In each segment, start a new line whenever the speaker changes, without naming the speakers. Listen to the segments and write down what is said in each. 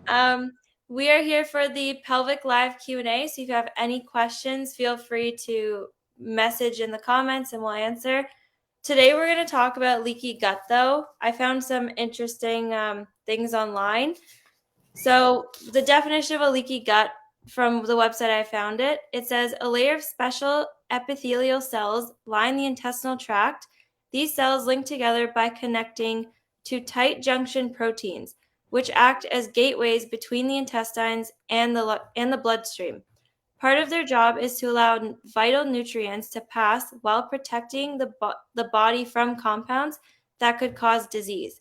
Um, we are here for the pelvic live Q&A. So if you have any questions, feel free to message in the comments and we'll answer. Today we're going to talk about leaky gut though. I found some interesting things online. So the definition of a leaky gut from the website I found it says a layer of special epithelial cells line the intestinal tract. These cells link together by connecting to tight junction proteins, which act as gateways between the intestines and the bloodstream. Part of their job is to allow vital nutrients to pass while protecting the body from compounds that could cause disease.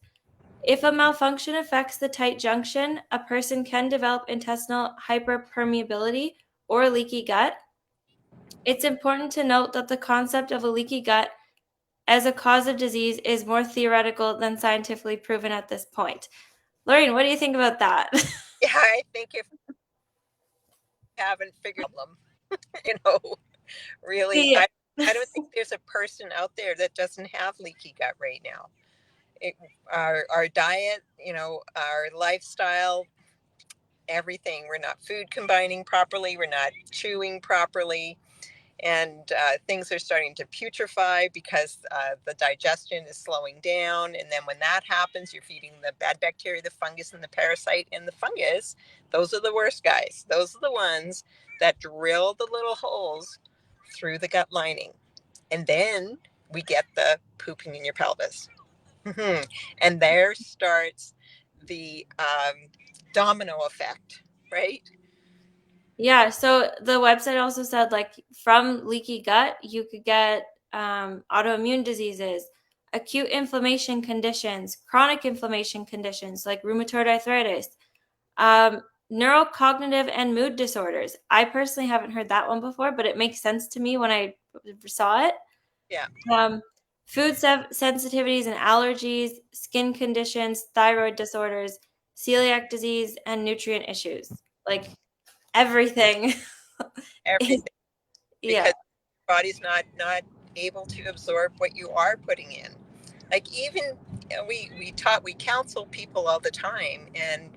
If a malfunction affects the tight junction, a person can develop intestinal hyperpermeability or leaky gut. It's important to note that the concept of a leaky gut as a cause of disease is more theoretical than scientifically proven at this point. Lorraine, what do you think about that?
Yeah, I think if you haven't figured them, you know, really,
Yeah.
I don't think there's a person out there that doesn't have leaky gut right now. Our diet, our lifestyle, everything. We're not food combining properly. We're not chewing properly. And things are starting to putrefy because the digestion is slowing down. And then when that happens, you're feeding the bad bacteria, the fungus, and the parasite. And the fungus, those are the worst guys. Those are the ones that drill the little holes through the gut lining. And then we get the pooping in your pelvis. And there starts the domino effect, right?
Yeah, so the website also said like from leaky gut, you could get autoimmune diseases, acute inflammation conditions, chronic inflammation conditions like rheumatoid arthritis, um, neurocognitive and mood disorders. I personally haven't heard that one before, but it makes sense to me when I saw it.
Yeah.
Um, food sensitivities and allergies, skin conditions, thyroid disorders, celiac disease, and nutrient issues. Like everything.
Everything.
Yeah.
Because your body's not able to absorb what you are putting in. Like even we counsel people all the time, and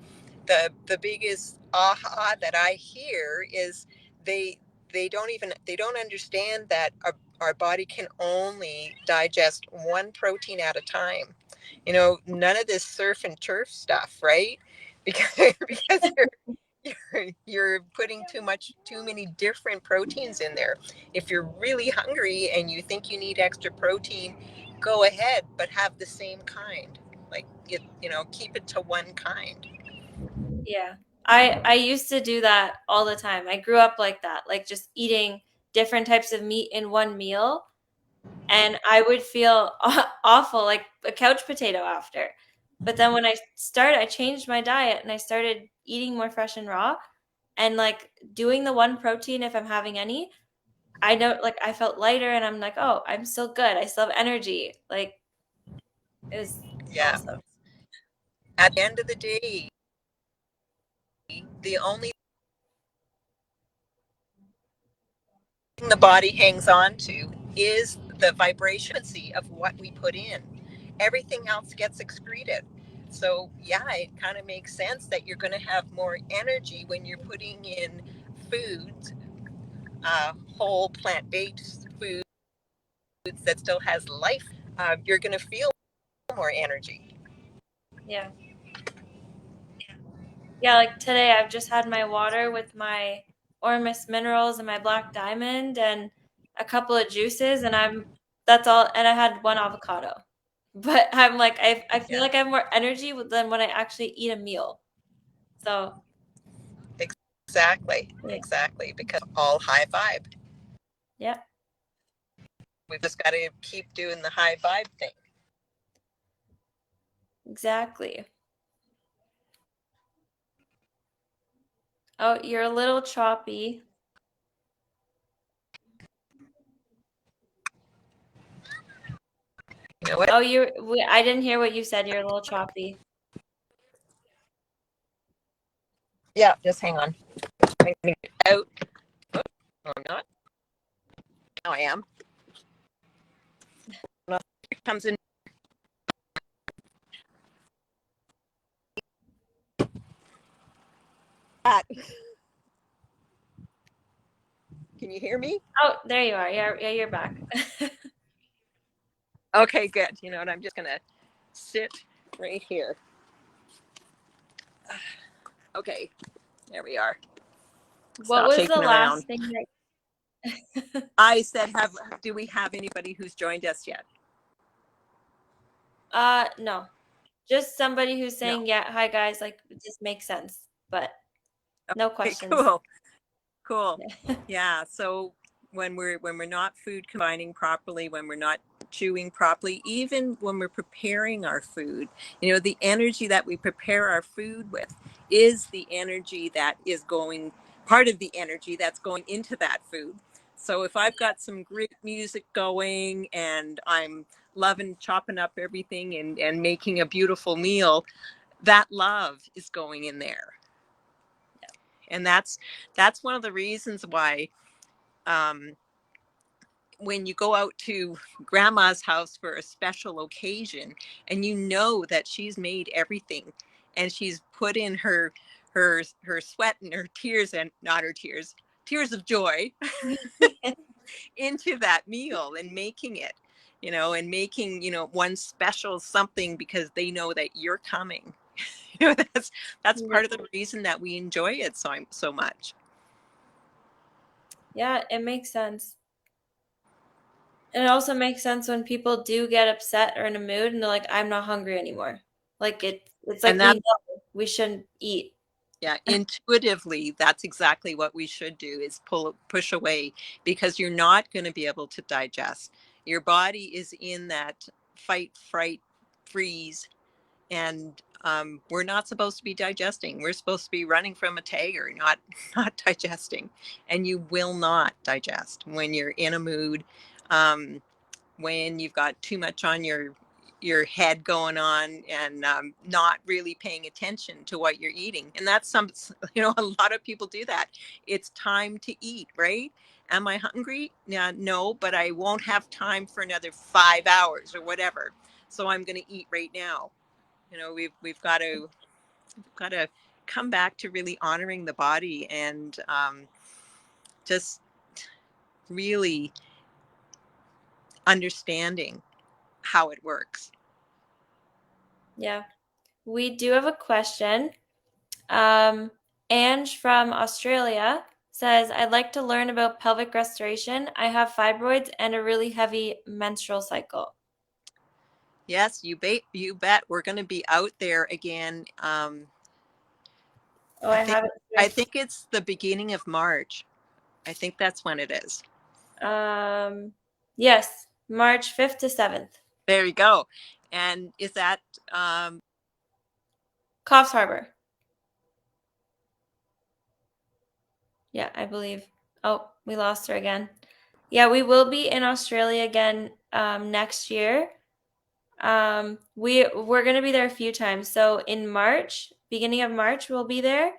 the biggest aha that I hear is they they don't understand that our body can only digest one protein at a time. None of this surf and turf stuff, right? Because you're putting too many different proteins in there. If you're really hungry and you think you need extra protein, go ahead, but have the same kind. Like keep it to one kind.
Yeah. I used to do that all the time. I grew up like that, like just eating different types of meat in one meal, and I would feel awful, like a couch potato after. But then when I changed my diet and I started eating more fresh and raw and like doing the one protein if I'm having any, I know like I felt lighter and I'm like, "Oh, I'm still good. I still have energy." Like it was
Yeah.
awesome.
At the end of the day, the only thing the body hangs on to is the vibration of what we put in. Everything else gets excreted. So, yeah, it kind of makes sense that you're going to have more energy when you're putting in foods, whole plant based foods that still has life. You're going to feel more energy.
Yeah. Yeah, like today I've just had my water with my Ormus minerals and my black diamond and a couple of juices and that's all, and I had one avocado. But I'm like I feel
Yeah,
like I have more energy than when I actually eat a meal. So,
exactly.
yeah.
Exactly. Because all high vibe.
Yeah,
We've just got to keep doing the high vibe thing.
exactly. Oh, you're a little choppy.
You know what?
Oh, I didn't hear what you said. You're a little choppy.
Yeah, just hang on. I'm going to get out. Oh, no, I'm not. Now I am. It comes in. that? Can you hear me?
Oh, there you are. Yeah, you're back.
Okay, good. You know what? I'm just going to sit right here. Okay, there we are.
What
Stop
was the
shaking around.
last thing that
I said, do we have anybody who's joined us yet?
no. Just somebody who's
No.
saying, yeah, hi guys, like this makes sense, but no
Okay,
questions.
cool. Cool.
Yeah.
Yeah. So when we're not food combining properly, when we're not chewing properly, even when we're preparing our food, the energy that we prepare our food with is the energy that is going part of the energy that's going into that food. So if I've got some great music going and I'm loving chopping up everything and making a beautiful meal, that love is going in there. And that's one of the reasons why um, when you go out to grandma's house for a special occasion and you know that she's made everything and she's put in her sweat and her tears, and not her tears of joy, into that meal and making it, and making, one special something because they know that you're coming. That's
Yeah.
part of the reason that we enjoy it so much.
Yeah, it makes sense. And it also makes sense when people do get upset or in a mood and they're like, I'm not hungry anymore. Like it's
And
like we
that
know we shouldn't eat.
Yeah, intuitively, that's exactly what we should do, is push away, because you're not going to be able to digest. Your body is in that fight, fright, freeze, and we're not supposed to be digesting. We're supposed to be running from a tiger, not not digesting. And you will not digest when you're in a mood. Um, when you've got too much on your head going on, and not really paying attention to what you're eating. And that's a lot of people do that. It's time to eat, right? Am I hungry? Yeah, no, but I won't have time for another 5 hours or whatever, so I'm going to eat right now. We've got to come back to really honoring the body, and just really understanding how it works.
Yeah. We do have a question. Um, Ange from Australia says, I'd like to learn about pelvic restoration. I have fibroids and a really heavy menstrual cycle.
Yes, you bet. We're going to be out there again.
Oh,
I
I
think
have it
I
here.
think it's the beginning of March. I think that's when it is.
Yes, March 5th to 7th.
There you go. And is that um,
Coffs Harbor. Yeah, I believe. Oh, we lost her again. Yeah, we will be in Australia again next year. We're gonna be there a few times. So in March, beginning of March, we'll be there,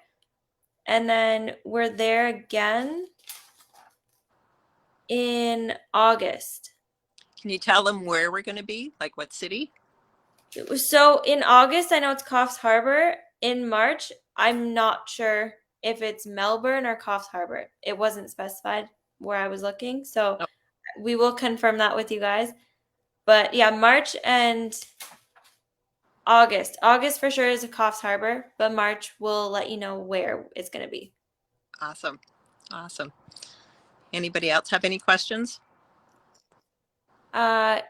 and then we're there again in August.
can you tell them where we're going to be? Like what city?
So in August, I know it's Coffs Harbor. In March, I'm not sure if it's Melbourne or Coffs Harbor. It wasn't specified where I was looking, so
Oh,
we will confirm that with you guys. But yeah, March and August. August for sure is a Coffs Harbor, but March will let you know where it's going to be.
awesome. Awesome. Anybody else have any questions?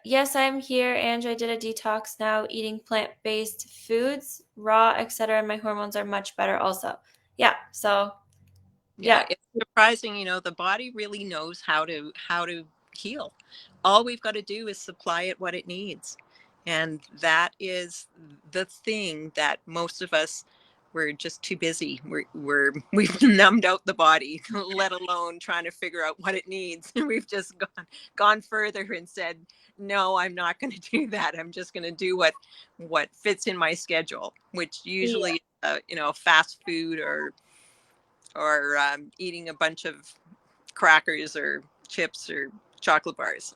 Yes, I'm here, and I did a detox now, eating plant-based foods, raw, etc., and my hormones are much better also. Yeah, so
Yeah,
yeah,
it's surprising, the body really knows how to heal. All we've got to do is supply it what it needs. And that is the thing that most of us, we're just too busy. We've numbed out the body, let alone trying to figure out what it needs. We've just gone further and said, "No, I'm not going to do that. I'm just going to do what fits in my schedule," which
yeah.
usually fast food, or eating a bunch of crackers or chips or chocolate bars.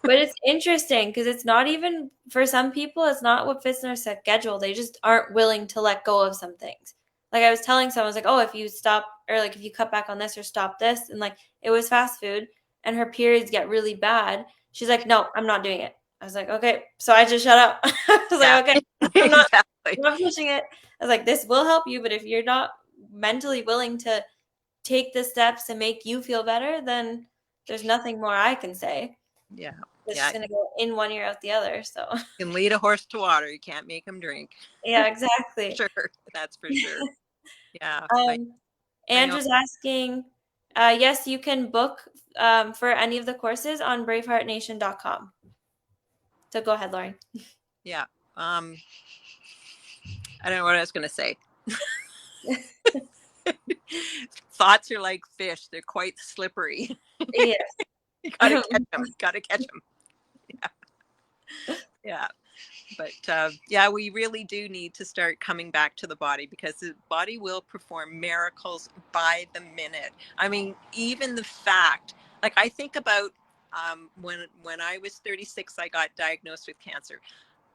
But it's interesting because it's not even for some people, it's not what fits in their schedule. They just aren't willing to let go of some things. like I was telling someone, I was like, oh, if you stop or like if you cut back on this or stop this, and like it was fast food, and her periods get really bad. She's like, no, I'm not doing it. I was like, okay, so I just shut up. I was
Yeah,
like, okay, I'm not,
exactly.
I'm not pushing it. I was like, this will help you, but if you're not mentally willing to take the steps to make you feel better, then there's nothing more I can say.
Yeah,
It's
yeah.
just gonna go in one ear out the other. So
You can lead a horse to water. You can't make him drink.
yeah, exactly.
Sure, that's for sure. Yeah,
Um,
I know.
Andrew's asking, yes, you can book for any of the courses on braveheartnation.com. So go ahead, Lauren.
Yeah. Um, I don't know what I was going to say. Thoughts are like fish; they're quite slippery.
Yes.
You gotta catch them. Gotta catch them. Yeah, yeah. But yeah, we really do need to start coming back to the body, because the body will perform miracles by the minute. I mean, even the fact, like I think about when I was 36, I got diagnosed with cancer.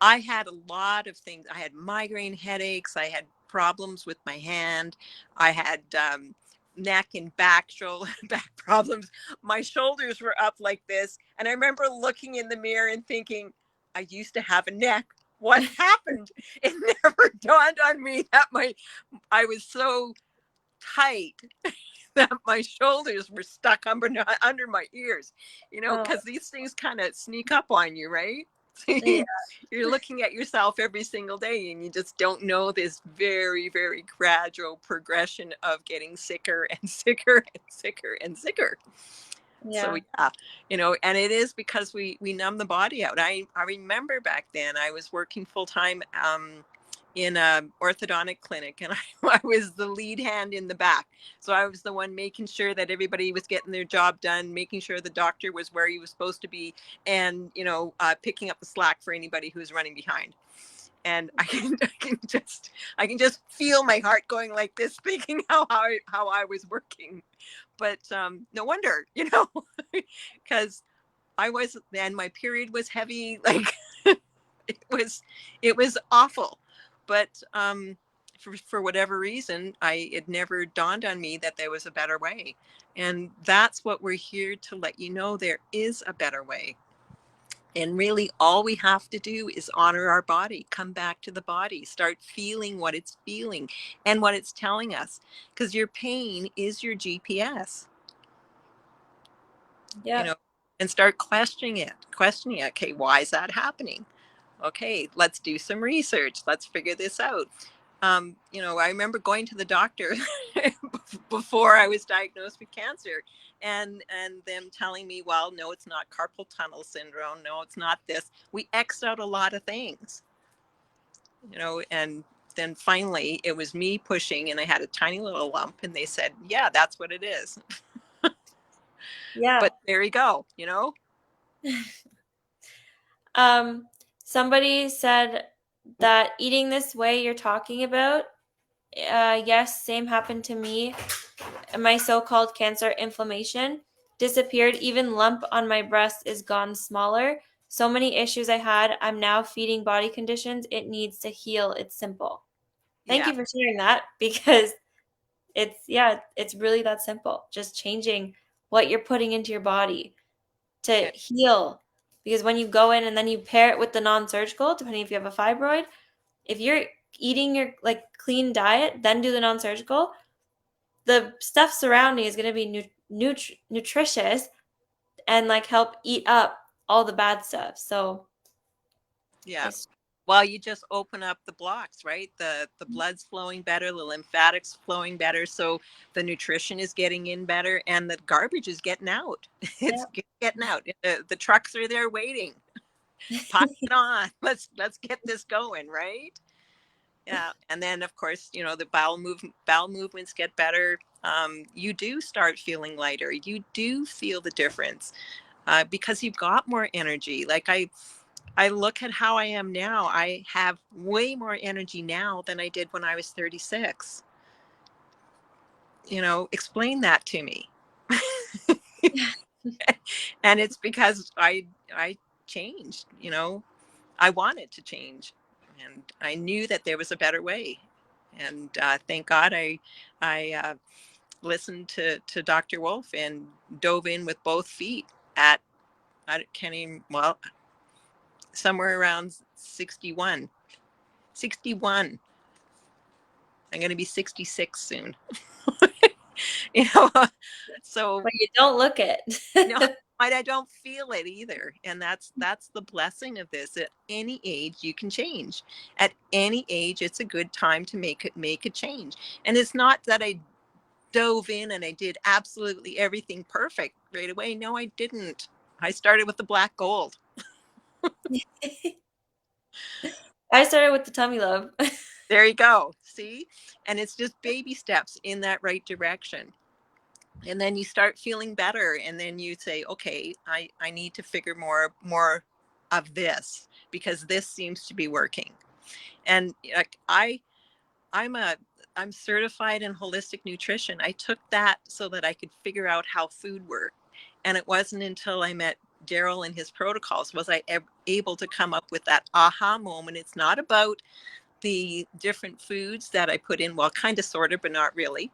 I had a lot of things. I had migraine headaches. I had problems with my hand. I had neck and back shoulder back problems. My shoulders were up like this, and I remember looking in the mirror and thinking, I used to have a neck. What happened? It never dawned on me that I was so tight that my shoulders were stuck under my ears,
Oh,
because these things kind of sneak up on you, right?
yeah,
You're looking at yourself every single day, and you just don't know this very, very gradual progression of getting sicker and sicker and sicker and sicker. So
yeah,
yeah, and it is because we numb the body out. I remember back then I was working full time in a orthodontic clinic, and I was the lead hand in the back. So I was the one making sure that everybody was getting their job done, making sure the doctor was where he was supposed to be, and picking up the slack for anybody who's running behind. And I can just feel my heart going like this, thinking how I was working. But no wonder, because I was then my period was heavy, like it was it was awful. But for whatever reason, it never dawned on me that there was a better way. And that's what we're here to let you know: there is a better way. And really, all we have to do is honor our body, come back to the body, start feeling what it's feeling and what it's telling us. Because your pain is your GPS, you
yeah,
know, and start questioning it. Okay, why is that happening? Okay, let's do some research. Let's figure this out. I remember going to the doctor before I was diagnosed with cancer, and them telling me, well, no, it's not carpal tunnel syndrome. No, it's not this. We X'd out a lot of things, and then finally it was me pushing, and I had a tiny little lump, and they said, yeah, that's what it is.
yeah.
But there you go,
Um, Somebody said that eating this way you're talking about, yes, same happened to me. My so-called cancer inflammation disappeared. Even lump on my breast is gone smaller. So many issues I had, I'm now feeding body conditions. It needs to heal. It's simple. Thank
yeah,
you for sharing that because it's really that simple. Just changing what you're putting into your body to
yeah,
heal. Because when you go in and then you pair it with the non-surgical, depending if you have a fibroid, if you're eating your like clean diet, then do the non-surgical, the stuff surrounding is going to be nutritious and like help eat up all the bad stuff. So
yeah.
it's
Well, you just open up the blocks, right? The blood's flowing better, the lymphatics flowing better, so the nutrition is getting in better, and the garbage is getting out.
yeah,
It's getting out. The trucks are there waiting. Pile it on. Let's get this going, right? Yeah. And then of course, the bowel movements get better. You do start feeling lighter. You do feel the difference, because you've got more energy. Like I look at how I am now. I have way more energy now than I did when I was 36. Explain that to me. And it's because I changed, I wanted to change, and I knew that there was a better way. And thank God I listened to Dr. Wolf and dove in with both feet at, I can't even, well, somewhere around 61. 61. I'm going to be 66 soon. you know, so
But you don't look it.
no, I don't feel it either. And that's the blessing of this. At any age you can change. At any age it's a good time to make a change. And it's not that I dove in and I did absolutely everything perfect right away. No, I didn't. I started with the black gold.
I started with the tummy love.
There you go. See? And it's just baby steps in that right direction. And then you start feeling better, and then you say, okay, I need to figure more of this because this seems to be working. And like I'm a I'm certified in holistic nutrition. I took that so that I could figure out how food worked. And it wasn't until I met Daryl and his protocols was I able to come up with that aha moment. It's not about the different foods that I put in, well, kind of, sort of, but not really.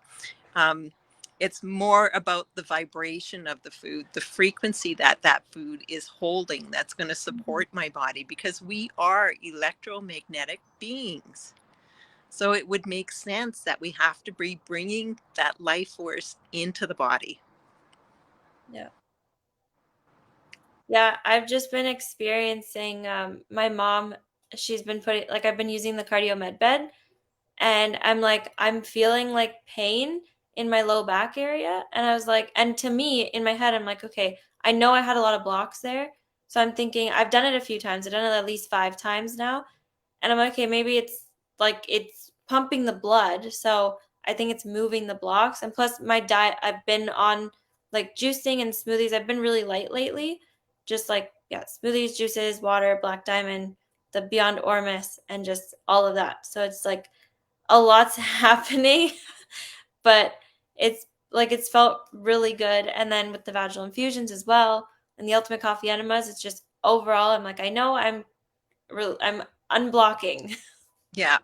Um, it's more about the vibration of the food, the frequency that that food is holding that's going to support my body because we are electromagnetic beings. So it would make sense that we have to be bringing that life force into the body.
Yeah. Yeah, I've just been experiencing my mom, she's been putting like I've been using the cardio med bed and I'm feeling like pain in my low back area and I was like and to me in my head I'm like okay, I know I had a lot of blocks there. So I'm thinking I've done it a few times. I've done it at least 5 times now. And I'm like, okay, maybe it's pumping the blood. So I think it's moving the blocks. And plus my diet, I've been on like juicing and smoothies. I've been really light lately. Just like, yeah, smoothies, juices, water, black diamond, the Beyond Ormus, and just all of that. So it's like a lot's happening, but it's felt really good. And then with the vaginal infusions as well and the ultimate coffee enemas, it's just overall, I'm like, I know I'm unblocking.
Yeah.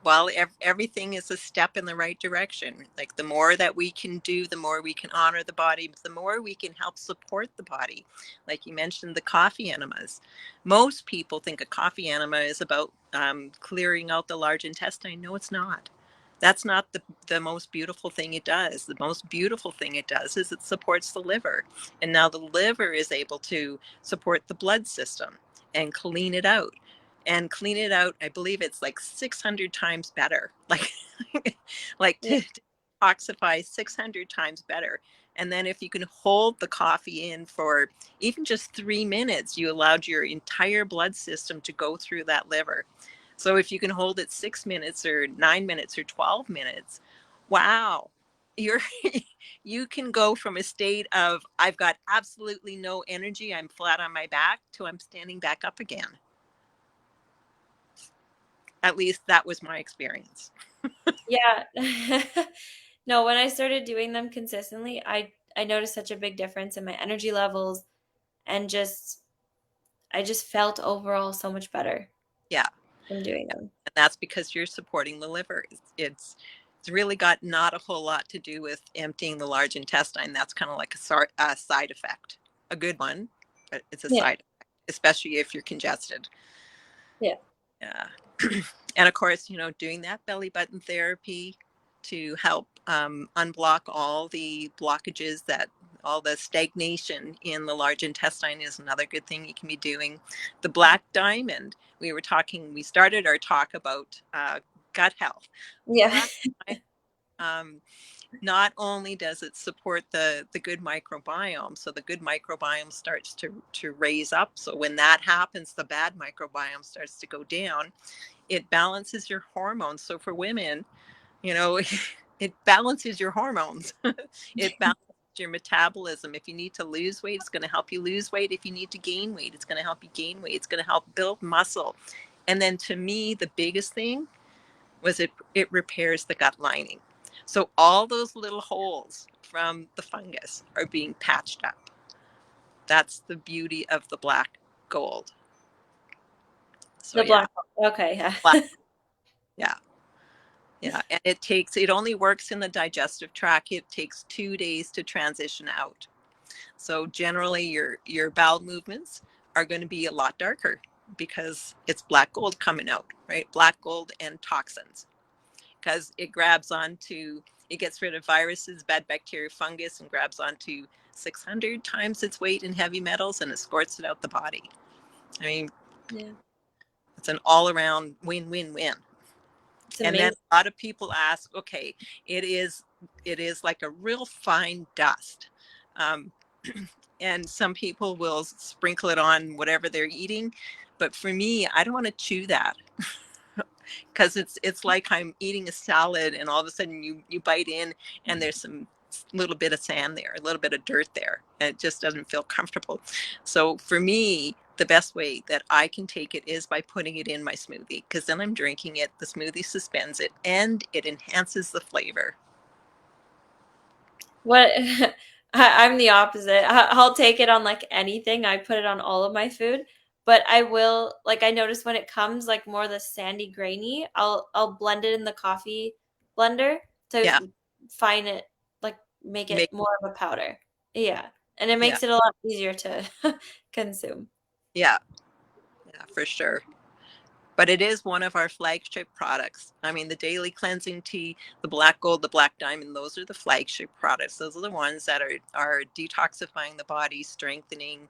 Well, everything is a step in the right direction. Like the more that we can do, the more we can honor the body, the more we can help support the body. Like you mentioned, the coffee enemas. Most people think a coffee enema is about clearing out the large intestine. No, it's not. That's not the most beautiful thing it does. The most beautiful thing it does is it supports the liver. And now the liver is able to support the blood system and clean it out I believe it's like 600 times better, like
Yeah.
to detoxify 600 times better. And then if you can hold the coffee in for even just 3 minutes, you allowed your entire blood system to go through that liver. So if you can hold it 6 minutes or 9 minutes or 12 minutes, wow, you're you can go from a state of I've got absolutely no energy, I'm flat on my back, to I'm standing back up again. At least that was my experience.
Yeah. No, when I started doing them consistently, I noticed such a big difference in my energy levels and just I just felt overall so much better
Yeah.
from doing them.
And that's because you're supporting the liver. It's really got not a whole lot to do with emptying the large intestine. That's kind of like a side effect, a good one, but it's a
Yeah.
side effect, especially if you're congested.
Yeah.
Yeah. And of course, doing that belly button therapy to help unblock all the blockages, that all the stagnation in the large intestine, is another good thing you can be doing. The black diamond, we started our talk about gut health. The
Yeah.
black diamond, um, not only does it support the good microbiome, so the good microbiome starts to raise up. So when that happens, the bad microbiome starts to go down. It balances your hormones. So for women, you know, it balances your hormones. It balances your metabolism. If you need to lose weight, it's going to help you lose weight. If you need to gain weight, it's going to help you gain weight. It's going to help build muscle. And then to me, the biggest thing was it repairs the gut lining. So all those little holes from the fungus are being patched up. That's the beauty of the black gold. So
The
yeah,
black. Okay,
black,
yeah.
yeah. Yeah, and it only works in the digestive tract. It takes 2 days to transition out. So generally your bowel movements are going to be a lot darker because it's black gold coming out, right? Black gold and toxins, because it gets rid of viruses, bad bacteria, fungus, and grabs onto 600 times its weight in heavy metals and escorts it out the body. I mean,
Yeah,
it's an all around win win win.
it's
And then
amazing.
a lot of people ask, okay, it is it is like a real fine dust. Um, and some people will sprinkle it on whatever they're eating, but for me, I don't want to chew that because it's like I'm eating a salad and all of a sudden you bite in and there's some little bit of sand there, a little bit of dirt there, and it just doesn't feel comfortable. So for me, the best way that I can take it is by putting it in my smoothie, because then I'm drinking it, the smoothie suspends it, and it enhances the flavor.
What I'm the opposite. I'll take it on like anything. I put it on all of my food, but I will like I notice when it comes like more the sandy grainy, I'll blend it in the coffee blender to
Yeah,
fine it like make it
make
more of a powder. Yeah. And it
yeah,
makes it a lot easier to consume.
yeah, yeah, for sure. But it is one of our flagship products. I mean, the daily cleansing tea, the black gold, the black diamond, those are the flagship products. Those are the ones that are detoxifying the body, strengthening,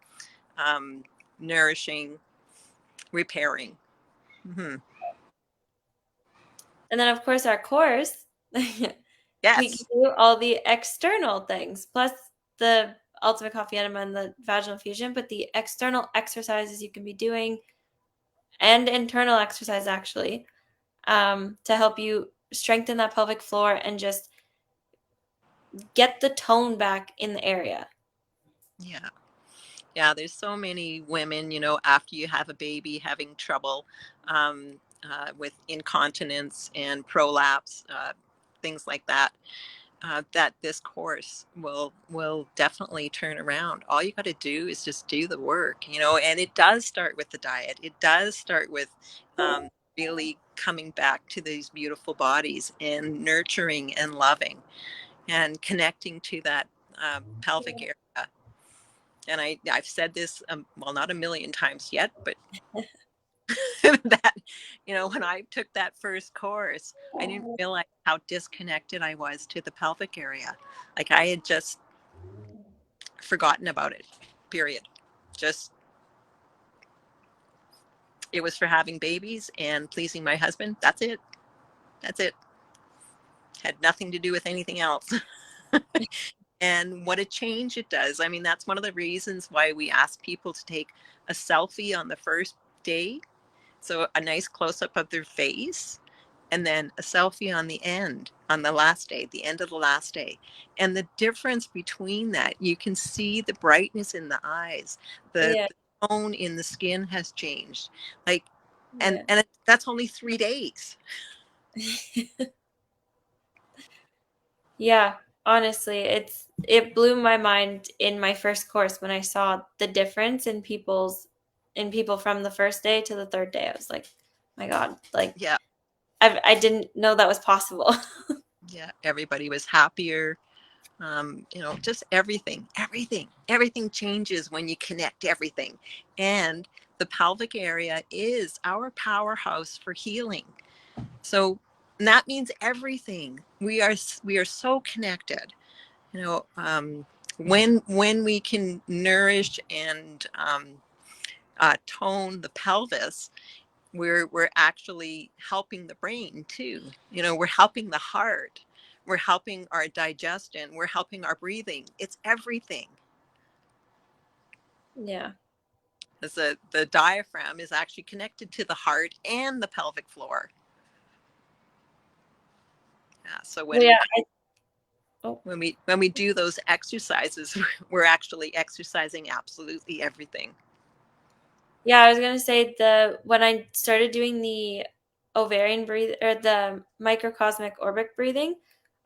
um, nourishing, repairing. Hmm.
And then of course our course we can
Yes.
do all the external things plus the ultimate coffee enema and the vaginal fusion, but the external exercises you can be doing and internal exercise actually to help you strengthen that pelvic floor and just get the tone back in the area.
Yeah. Yeah. There's so many women, after you have a baby, having trouble with incontinence and prolapse, things like that. That this course will definitely turn around. All you got to do is just do the work, and it does start with the diet. It does start with really coming back to these beautiful bodies and nurturing and loving and connecting to that pelvic area. And I've said this, well, not a million times yet, but that when I took that first course, I didn't realize how disconnected I was to the pelvic area. Like I had just forgotten about it, period. Just it was for having babies and pleasing my husband. That's it. That's it. Had nothing to do with anything else. And what a change it does. I mean, that's one of the reasons why we ask people to take a selfie on the first day. So a nice close up of their face, and then a selfie on the end, on the last day, the end of the last day. And the difference between that, you can see the brightness in the eyes,
Yeah,
the tone in the skin has changed. Like, and
yeah.
that's only 3 days.
Yeah, honestly, it blew my mind in my first course when I saw the difference in people from the first day to the third day. I was like, my God, like
Yeah,
I didn't know that was possible.
yeah. Everybody was happier. Just everything changes when you connect everything. And the pelvic area is our powerhouse for healing. So that means everything. We are so connected. You know, when we can nourish and tone the pelvis, we're actually helping the brain too. We're helping the heart. We're helping our digestion. We're helping our breathing. It's everything.
Yeah.
As the diaphragm is actually connected to the heart and the pelvic floor. Yeah, so
Well, yeah. Oh,
when we do those exercises, we're actually exercising absolutely everything.
yeah, I was gonna say the when I started doing the ovarian breathe or the microcosmic orbic breathing,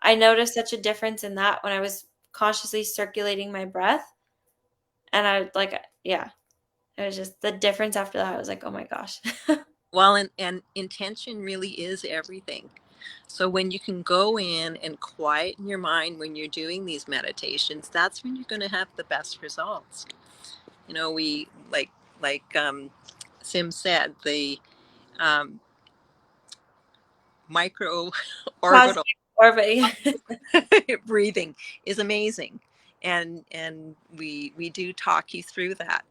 I noticed such a difference in that when I was consciously circulating my breath. And I like, yeah, it was just the difference after that. I was like, oh my gosh.
Well, and intention really is everything. So when you can go in and quieten your mind when you're doing these meditations, that's when you're going to have the best results. We like Sim said, the um, micro
Cosmic
orbital
orbit.
breathing is amazing, and we do talk you through that.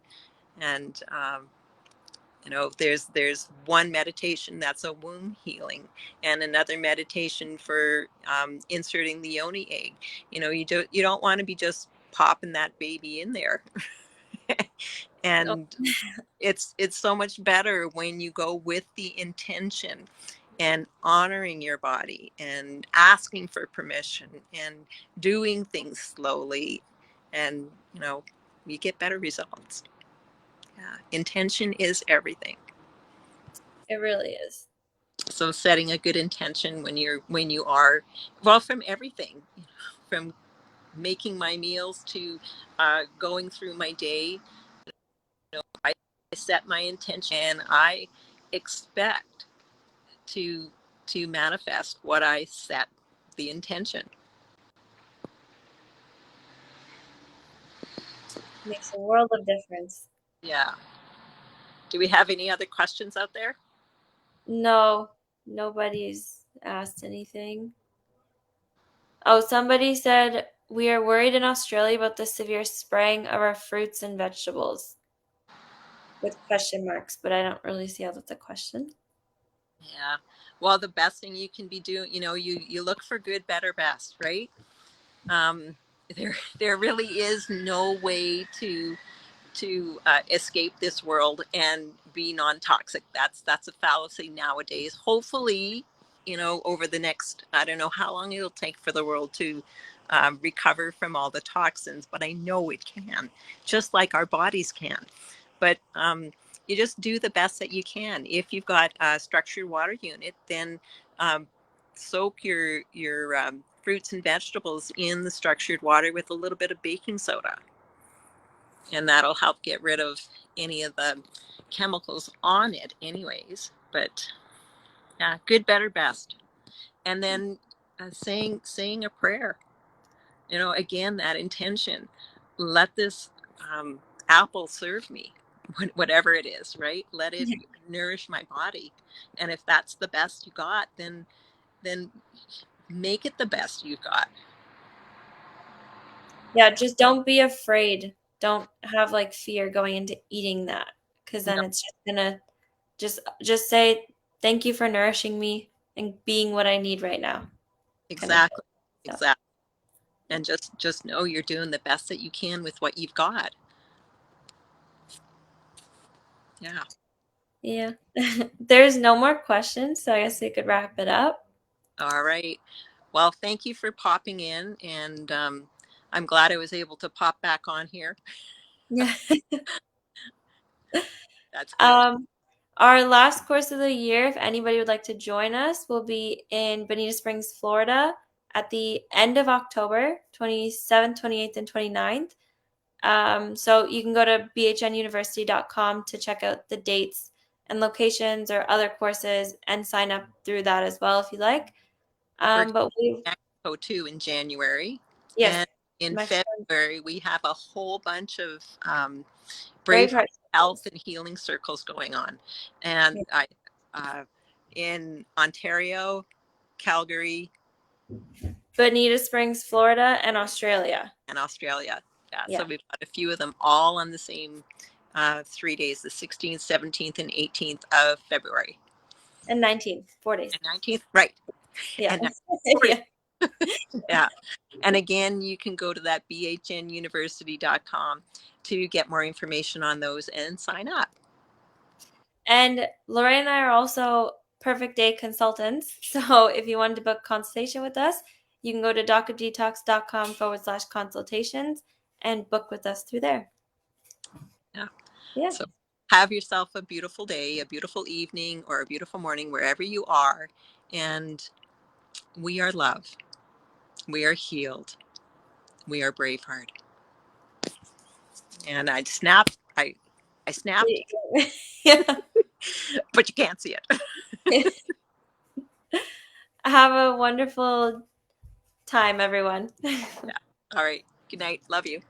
And there's one meditation that's a womb healing, and another meditation for inserting the yoni egg. You don't want to be just popping that baby in there.
Oh,
And it's so much better when you go with the intention and honoring your body and asking for permission and doing things slowly, and you get better results. Yeah, intention is everything.
it really is.
So setting a good intention when you are, well, from everything, from making my meals to going through my day. I set my intention and I expect to to manifest what I set the intention.
Makes a world of difference.
Yeah. Do we have any other questions out there?
No, nobody's asked anything. Oh, somebody said we are worried in Australia about the severe spraying of our fruits and vegetables with question marks, but I don't really see how that's a question.
Yeah. Well, the best thing you can be doing, you look for good, better, best, right? Um, there really is no way to escape this world and be non-toxic. That's a fallacy nowadays. Hopefully, over the next, I don't know how long it'll take for the world to recover from all the toxins, but I know it can, just like our bodies can. But you just do the best that you can. If you've got a structured water unit, then um, soak your fruits and vegetables in the structured water with a little bit of baking soda, and that'll help get rid of any of the chemicals on it anyways. But yeah, good, better, best. And then saying a prayer, again, that intention. Let this apple serve me, whatever it is, right? Let it
Yeah.
nourish my body. And if that's the best you got, then make it the best you got.
Yeah, just don't be afraid. Don't have like fear going into eating that because
No,
then it's just gonna just say thank you for nourishing me and being what I need right now kind of
exactly.
stuff.
Exactly. And just know you're doing the best that you can with what you've got. Yeah.
Yeah. There's no more questions, so I guess we could wrap it up.
All right. Well, thank you for popping in, and I'm glad I was able to pop back on here.
Yeah.
That's good.
Um, our last course of the year, if anybody would like to join us, will be in Bonita Springs, Florida at the end of October, 27th, 28th, and 29th. So you can go to bhnuniversity.com to check out the dates and locations or other courses and sign up through that as well if you like.
We're
But we,
Mexico too in January,
yes,
and in
Mexico,
February we have a whole bunch of
Brave
Braveheart
Heart
health
circles.
and healing circles going on, and
Yeah.
I in Ontario, Calgary,
Bonita Springs, Florida, and Australia.
and Australia. Yeah, so
Yeah.
we've got a few of them all on the same 3 days: the 16th, 17th, and 18th of February.
And 19th, 4 days.
And 19th, right?
Yeah.
And
Yeah.
yeah. And again, you can go to that bhnuniversity.com to get more information on those and sign up.
And Lorraine and I are also perfect day consultants. So if you wanted to book consultation with us, you can go to docofdetox.com/consultations and book with us through there.
Yeah.
Yeah.
So have yourself a beautiful day, a beautiful evening, or a beautiful morning, wherever you are. And we are love. We are healed. We are Braveheart. And I snapped,
Yeah.
but you can't see it.
Have a wonderful time, everyone.
Yeah. All right. Good night. Love you.